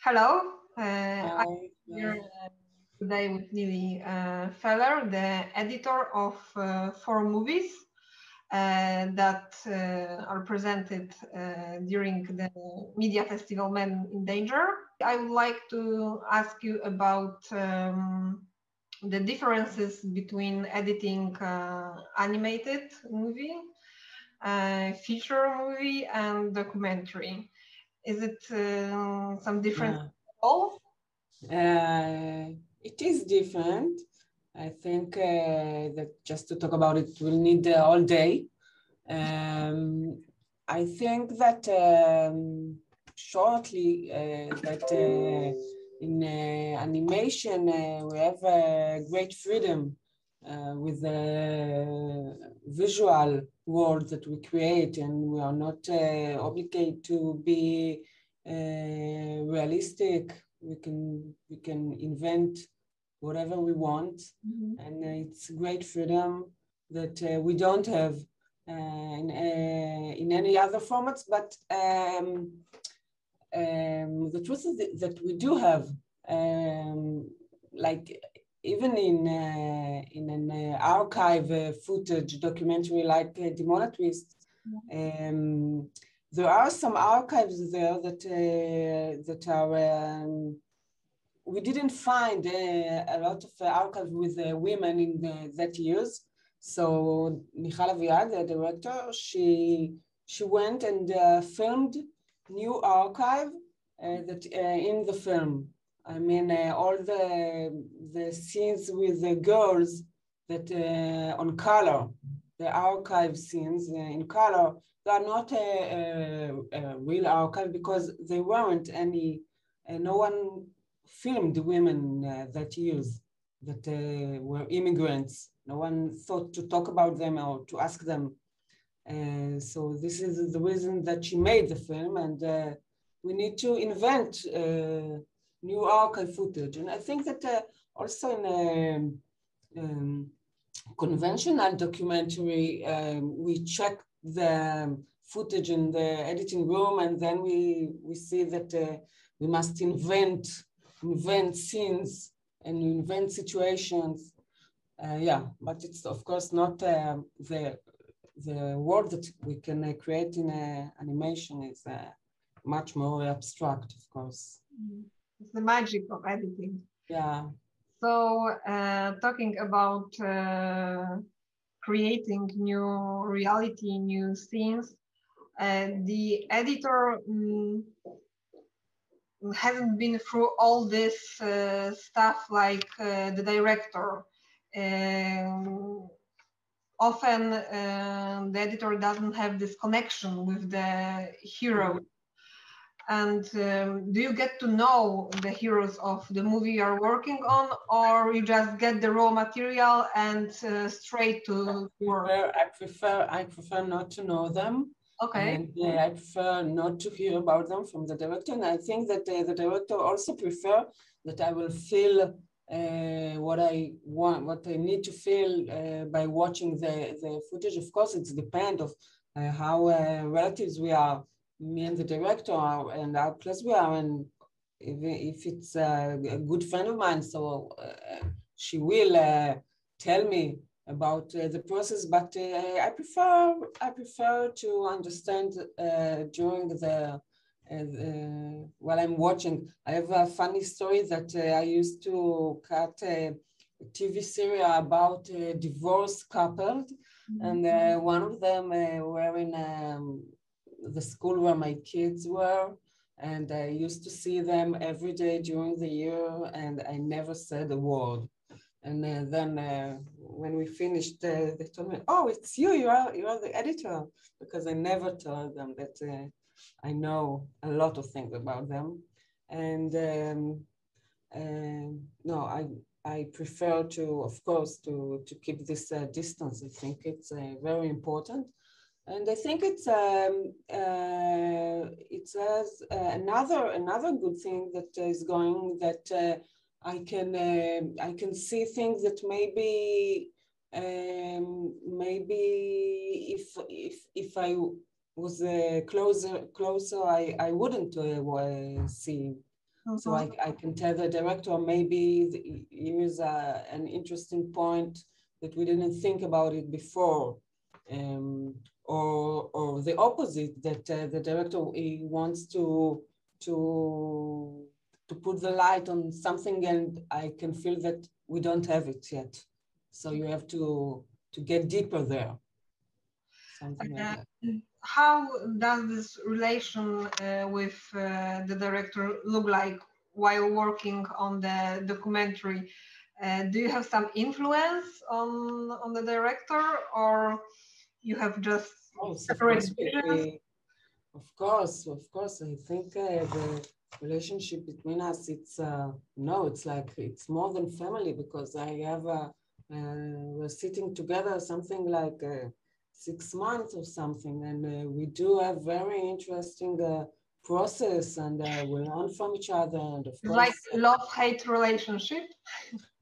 Hello, I'm Hi. here today with Nili Feller, the editor of 4 movies that are presented during the Media Festival Men in Danger. I would like to ask you about the differences between editing animated movie, feature movie, and documentary. Is it some difference at all? It is different. I think that just to talk about it, we'll need all day. I think that shortly that in animation we have great freedom with the visual world that we create, and we are not obligated to be realistic. We can invent whatever we want, and it's great freedom that we don't have in any other formats. But the truth is that we do have, like even in an archive footage documentary like Dimona Twist. There are some archives there that are, we didn't find a lot of archives with women in that years. So Michal Aviad, the director, she went and filmed new archive that in the film. I mean, all the scenes with the girls that on color, the archive scenes in color, they are not a real archive because they weren't any, no one filmed women that years that were immigrants. No one thought to talk about them or to ask them. So this is the reason that she made the film, and we need to invent new archive footage. And I think that also in conventional documentary, we check the footage in the editing room, and then we see that we must invent scenes and invent situations. But it's of course not the world that we can create in animation is much more abstract, of course. It's the magic of editing. Yeah. So talking about creating new reality, new scenes, the editor hasn't been through all this stuff like the director. Often the editor doesn't have this connection with the hero. And do you get to know the heroes of the movie you're working on, or you just get the raw material and straight to work? I prefer not to know them. Okay. And I prefer not to hear about them from the director. And I think that the director also prefer that I will feel what I want, what I need to feel by watching the footage. Of course, it's depend of how relatives we are, me and the director are, and how close we are. And if it's a good friend of mine, so she will tell me about the process, but I prefer to understand during the while I'm watching. I have a funny story that I used to cut a TV series about a divorced couple, and one of them were in the school where my kids were, and I used to see them every day during the year, and I never said a word. And then when we finished, they told me, "Oh, it's you. You are the editor," because I never told them that I know a lot of things about them. And no, I prefer to, of course, to keep this distance. I think it's very important. And I think it has another good thing that is going, that I can see things that maybe if I was closer, I wouldn't see. So I can tell the director, maybe here's an interesting point that we didn't think about it before. Or the opposite, that the director he wants to put the light on something, and I can feel that we don't have it yet. So you have to get deeper there. Something like that. How does this relation with the director look like while working on the documentary? Do you have some influence on the director, or you have just separate visions? Of course. I think the relationship between us, it's it's more than family, because I have we're sitting together something like 6 months or something, and we do a very interesting process, and we learn from each other. And of course, like love-hate relationship.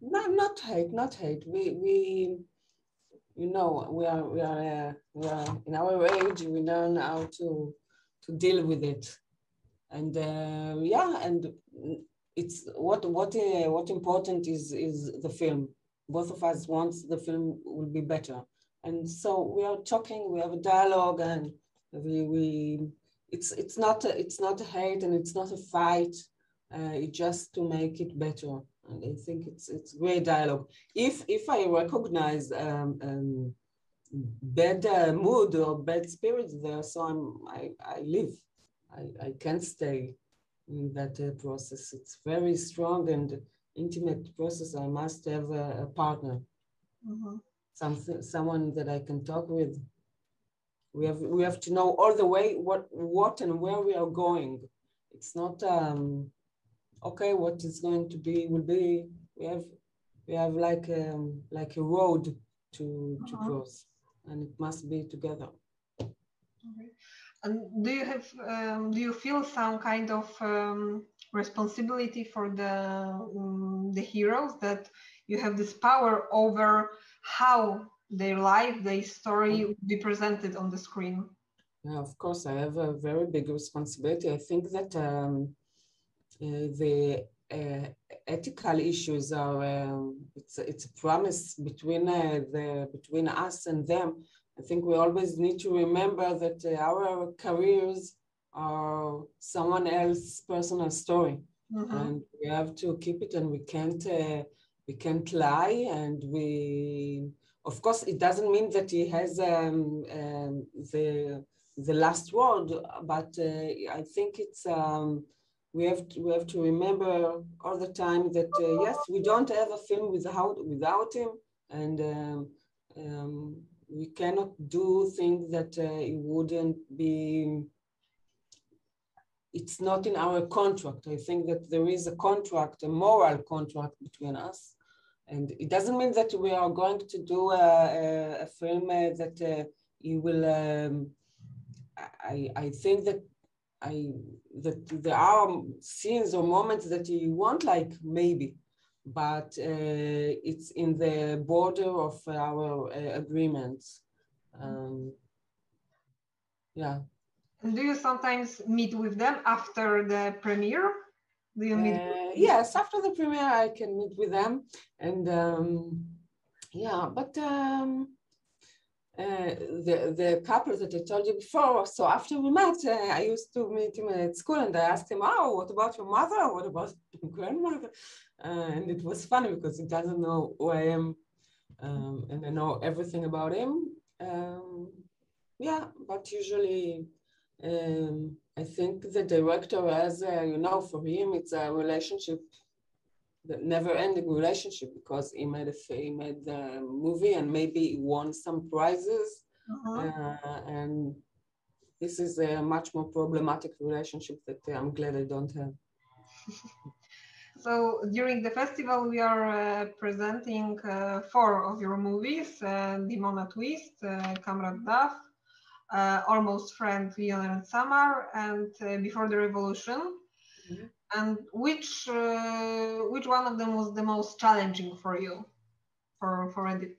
No, not hate. We we are in our age. We learn how to deal with it, and and it's what important is the film. Both of us want the film will be better, and so we are talking. We have a dialogue, and it's not a hate, and it's not a fight. It's just to make it better. And I think it's great dialogue. If I recognize bad mood or bad spirits there, so I leave. I can't stay in that process. It's very strong and intimate process. I must have a partner, someone that I can talk with. We have to know all the way what and where we are going. It's not okay, what is going to be will be. We have like a road to cross, and it must be together. Okay. And do you feel some kind of responsibility for the heroes, that you have this power over how their life, their story will be presented on the screen? Yeah, of course, I have a very big responsibility. I think that the ethical issues are it's a promise between us and them. I think we always need to remember that our careers are someone else's personal story, and we have to keep it, and we can't lie. And of course, it doesn't mean that he has the last word, but I think it's we have to remember all the time that yes, we don't have a film without him, and we cannot do things that it wouldn't be. It's not in our contract. I think that there is a contract, a moral contract between us, and it doesn't mean that we are going to do a film that you will. I think that there are scenes or moments that you won't like, maybe, but it's in the border of our agreements. Yeah. And do you sometimes meet with them after the premiere? Do you meet? Yes, after the premiere I can meet with them, and yeah, but the couple that I told you before, so after we met, I used to meet him at school, and I asked him, oh, what about your mother? What about your grandmother? And it was funny because he doesn't know who I am, and I know everything about him. Yeah, but usually I think the director has, for him, it's a relationship, the never-ending relationship, because he made the movie, and maybe he won some prizes, and this is a much more problematic relationship that I'm glad I don't have. So during the festival, we are presenting 4 of your movies: Dimona Twist, Comrade Dov, Almost Friend, Leonard and Samar, and Before the Revolution. And which one of them was the most challenging for you, for edit?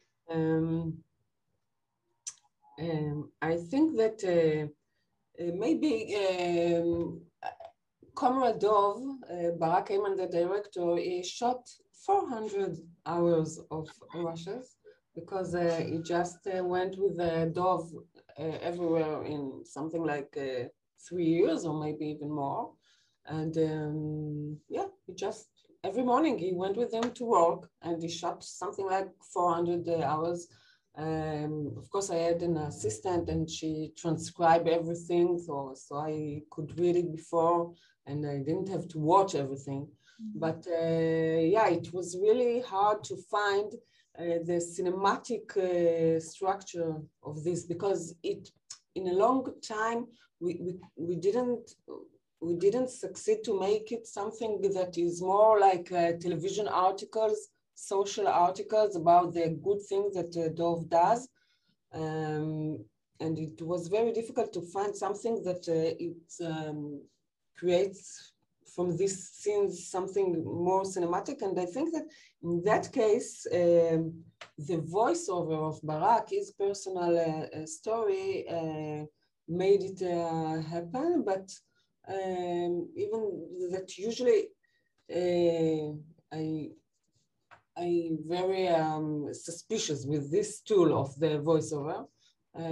I think that maybe Comrade Dov, Barak Ayman, the director, he shot 400 hours of rushes because he just went with Dov everywhere in something like 3 years or maybe even more. And yeah, he just, every morning he went with them to work and he shot something like 400 hours. Of course, I had an assistant and she transcribed everything, so I could read it before and I didn't have to watch everything. But yeah, it was really hard to find the cinematic structure of this because in a long time we didn't succeed to make it something that is more like television articles, social articles about the good things that Dov does. And it was very difficult to find something that creates from these scenes something more cinematic. And I think that in that case, the voiceover of Barak, his personal story, made it happen. But even that usually I'm very suspicious with this tool of the voiceover,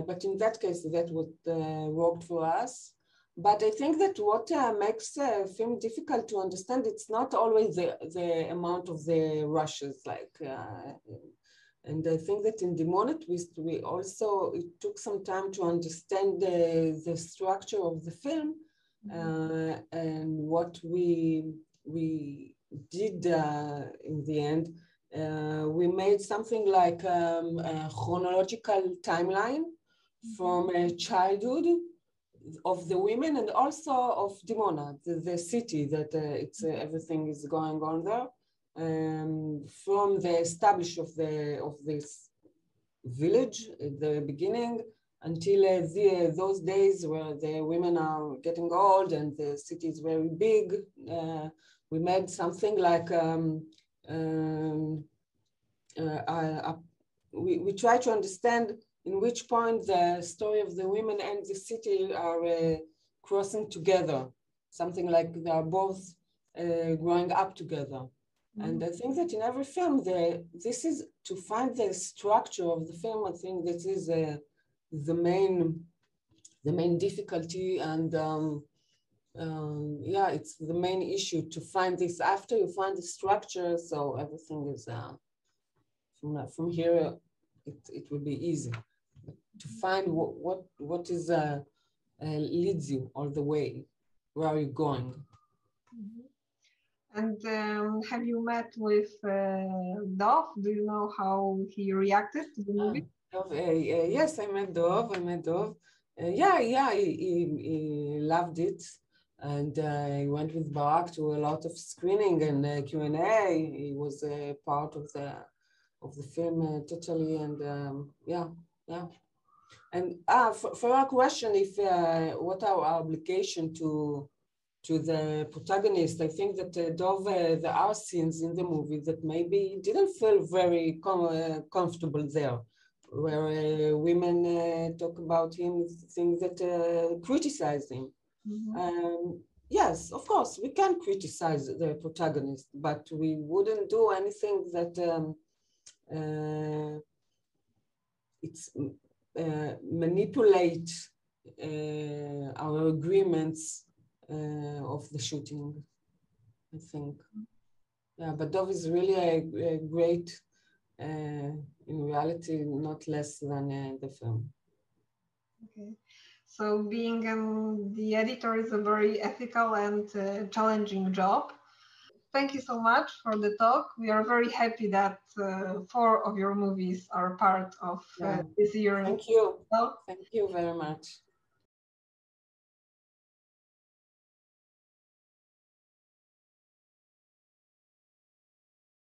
but in that case, that would worked for us. But I think that what makes a film difficult to understand, it's not always the amount of the rushes, like, and I think that in Dimona twist, we also, it took some time to understand the structure of the film, and what we did in the end. We made something like a chronological timeline from childhood of the women and also of Dimona, the city that it's everything is going on there, from the establishment of this village at the beginning until those days where the women are getting old and the city is very big. We made something like we try to understand in which point the story of the women and the city are crossing together, something like they are both growing up together. And I think that in every film, this is to find the structure of the film. I think this is the main difficulty, and yeah, it's the main issue to find this. After you find the structure, so everything is from here. It will be easy to find what is leads you all the way. Where are you going? And have you met with Dov? Do you know how he reacted to the movie? Yes, I met Dov. Yeah, he loved it, and he went with Barak to a lot of screening and Q&A. He was a part of the film totally, and yeah. And for our question, if what our obligation to the protagonist, I think that Dov, there are scenes in the movie that maybe didn't feel very comfortable there, where women talk about him, things that criticize him. Yes, of course, we can criticize the protagonist, but we wouldn't do anything that it's manipulate our agreements of the shooting, I think. Yeah, but Dov is really a great, in reality, not less than the film. Okay, so being the editor is a very ethical and challenging job. Thank you so much for the talk. We are very happy that 4 of your movies are part of this year. Thank you. Thank you very much.